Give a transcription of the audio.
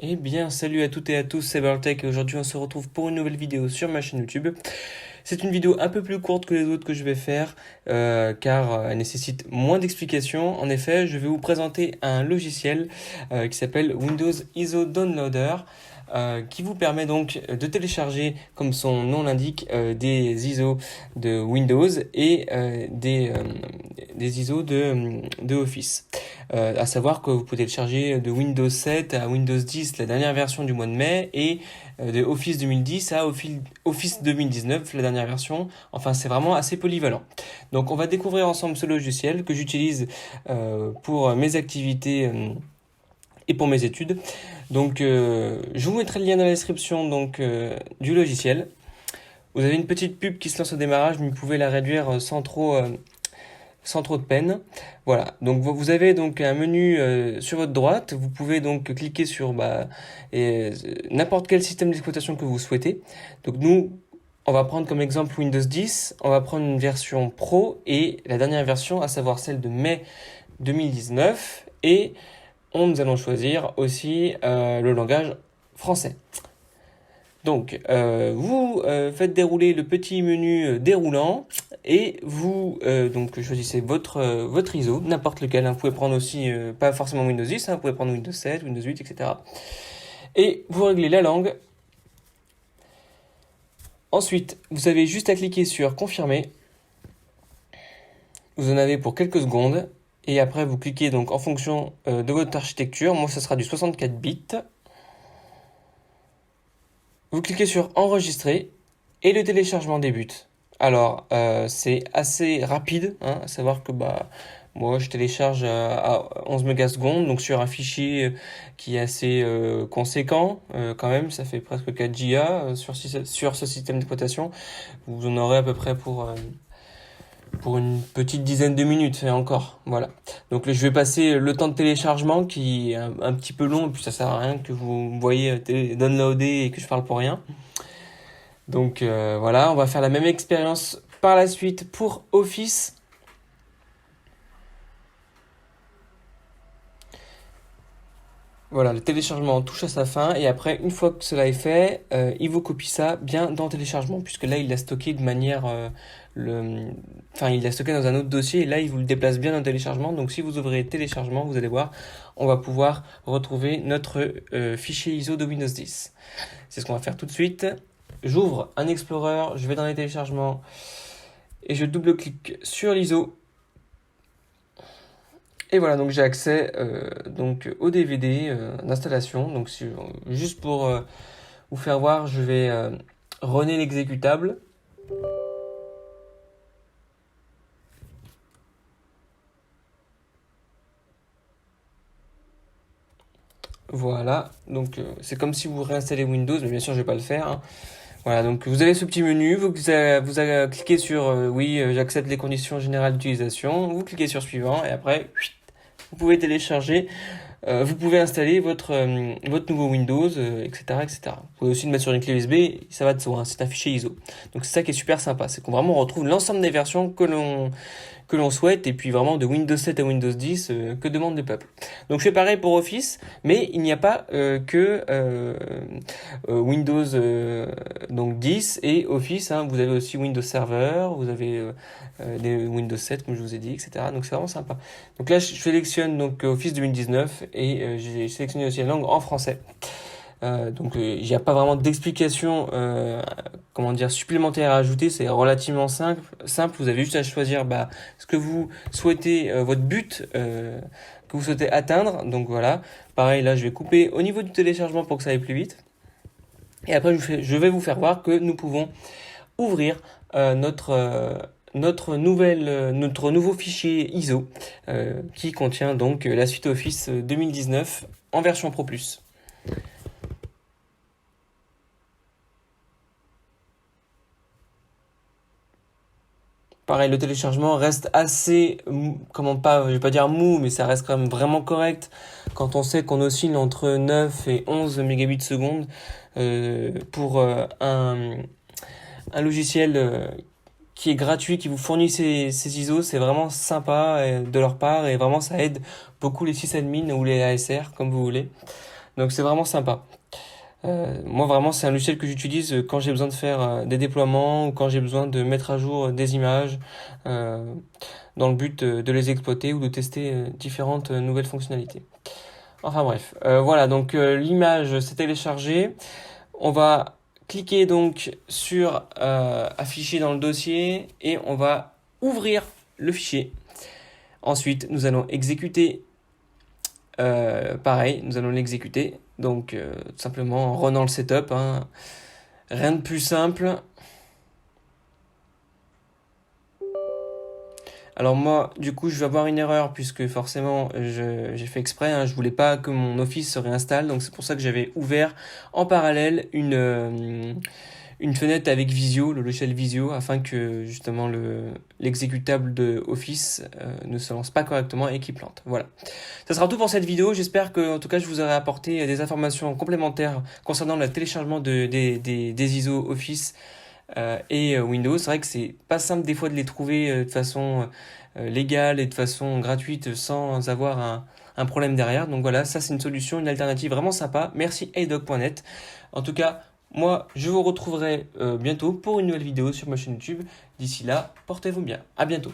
Eh bien, salut à toutes et à tous, c'est Bartech et aujourd'hui on se retrouve pour une nouvelle vidéo sur ma chaîne YouTube. C'est une vidéo un peu plus courte que les autres que je vais faire car elle nécessite moins d'explications. En effet, je vais vous présenter un logiciel qui s'appelle Windows ISO Downloader qui vous permet donc de télécharger, comme son nom l'indique, des ISO de Windows et des ISO de Office. À savoir que vous pouvez télécharger de Windows 7 à Windows 10, la dernière version du mois de mai, et de Office 2010 à Office 2019, la dernière version. Enfin, c'est vraiment assez polyvalent. Donc, on va découvrir ensemble ce logiciel que j'utilise pour mes activités et pour mes études. Donc, je vous mettrai le lien dans la description du logiciel. Vous avez une petite pub qui se lance au démarrage, mais vous pouvez la réduire sans trop de peine. Voilà, donc vous avez donc un menu sur votre droite, vous pouvez donc cliquer sur n'importe quel système d'exploitation que vous souhaitez. Donc nous, on va prendre comme exemple Windows 10, on va prendre une version Pro et la dernière version, à savoir celle de mai 2019, et nous allons choisir aussi le langage français. Donc, vous faites dérouler le petit menu déroulant et vous donc choisissez votre ISO, n'importe lequel. Hein. Vous pouvez prendre aussi, pas forcément Windows 10, hein, vous pouvez prendre Windows 7, Windows 8, etc. Et vous réglez la langue. Ensuite, vous avez juste à cliquer sur confirmer. Vous en avez pour quelques secondes. Et après, vous cliquez donc en fonction de votre architecture. Moi, ça sera du 64 bits. Vous cliquez sur enregistrer et le téléchargement débute. Alors, c'est assez rapide, hein, à savoir que moi je télécharge à 11 mégasecondes, donc sur un fichier qui est assez conséquent quand même, ça fait presque 4 Go sur ce système d'exploitation. Vous en aurez à peu près pour une petite dizaine de minutes et encore, voilà. Donc je vais passer le temps de téléchargement qui est un petit peu long et puis ça sert à rien que vous me voyez downloader et que je parle pour rien. Donc voilà, on va faire la même expérience par la suite pour Office. Voilà, le téléchargement touche à sa fin et après, une fois que cela est fait, il vous copie ça bien dans le téléchargement puisque là, il l'a stocké de manière, il l'a stocké dans un autre dossier et là, il vous le déplace bien dans le téléchargement. Donc, si vous ouvrez téléchargement, vous allez voir, on va pouvoir retrouver notre fichier ISO de Windows 10. C'est ce qu'on va faire tout de suite. J'ouvre un Explorer, je vais dans les téléchargements et je double-clique sur l'ISO. Et voilà, donc j'ai accès au DVD d'installation. Donc juste pour vous faire voir, je vais runner l'exécutable. Voilà, donc c'est comme si vous réinstallez Windows, mais bien sûr je vais pas le faire. Hein. Voilà, donc vous avez ce petit menu, vous avez cliqué sur oui, j'accepte les conditions générales d'utilisation, vous cliquez sur suivant et après vous pouvez télécharger. Vous pouvez installer votre nouveau Windows, etc., etc. Vous pouvez aussi le mettre sur une clé USB, ça va de soi, hein, c'est un fichier ISO. Donc c'est ça qui est super sympa, c'est qu'on vraiment retrouve l'ensemble des versions que l'on souhaite, et puis vraiment de Windows 7 à Windows 10, que demande le peuple. Donc je fais pareil pour Office, mais il n'y a pas que Windows donc 10 et Office, hein. Vous avez aussi Windows Server, vous avez des Windows 7 comme je vous ai dit, etc. Donc c'est vraiment sympa. Donc là je sélectionne donc Office 2019 et j'ai sélectionné aussi la langue en français. Il n'y a pas vraiment d'explication supplémentaire à ajouter, c'est relativement simple. Vous avez juste à choisir ce que vous souhaitez, votre but que vous souhaitez atteindre. Donc voilà, pareil là je vais couper au niveau du téléchargement pour que ça aille plus vite. Et après je vais vous faire voir que nous pouvons ouvrir notre nouveau fichier ISO qui contient donc la suite Office 2019 en version Pro Plus. Pareil, le téléchargement reste assez, je vais pas dire mou, mais ça reste quand même vraiment correct quand on sait qu'on oscille entre 9 et 11 mégabits seconde pour un logiciel qui est gratuit, qui vous fournit ces ISO, c'est vraiment sympa de leur part et vraiment ça aide beaucoup les sysadmins ou les ASR, comme vous voulez. Donc c'est vraiment sympa. Moi vraiment c'est un logiciel que j'utilise quand j'ai besoin de faire des déploiements ou quand j'ai besoin de mettre à jour des images euh, dans le but de les exploiter ou de tester différentes nouvelles fonctionnalités. Enfin bref, voilà, donc l'image s'est téléchargée. On va cliquer donc sur afficher dans le dossier et on va ouvrir le fichier. Ensuite, nous allons exécuter. Pareil, nous allons l'exécuter. Donc tout simplement en runant le setup, hein. Rien de plus simple. Alors moi, du coup, je vais avoir une erreur puisque forcément, j'ai fait exprès, hein, je voulais pas que mon Office se réinstalle, donc c'est pour ça que j'avais ouvert en parallèle une fenêtre avec Visio, le logiciel Visio, afin que justement l'exécutable de Office ne se lance pas correctement et qu'il plante. Voilà. Ça sera tout pour cette vidéo. J'espère que, en tout cas, je vous aurai apporté des informations complémentaires concernant le téléchargement des ISO Office et Windows. C'est vrai que c'est pas simple des fois de les trouver de façon légale et de façon gratuite sans avoir un problème derrière. Donc voilà, ça c'est une solution, une alternative vraiment sympa. Merci heydoc.net. En tout cas, moi je vous retrouverai bientôt pour une nouvelle vidéo sur ma chaîne YouTube. D'ici là, portez-vous bien. À bientôt.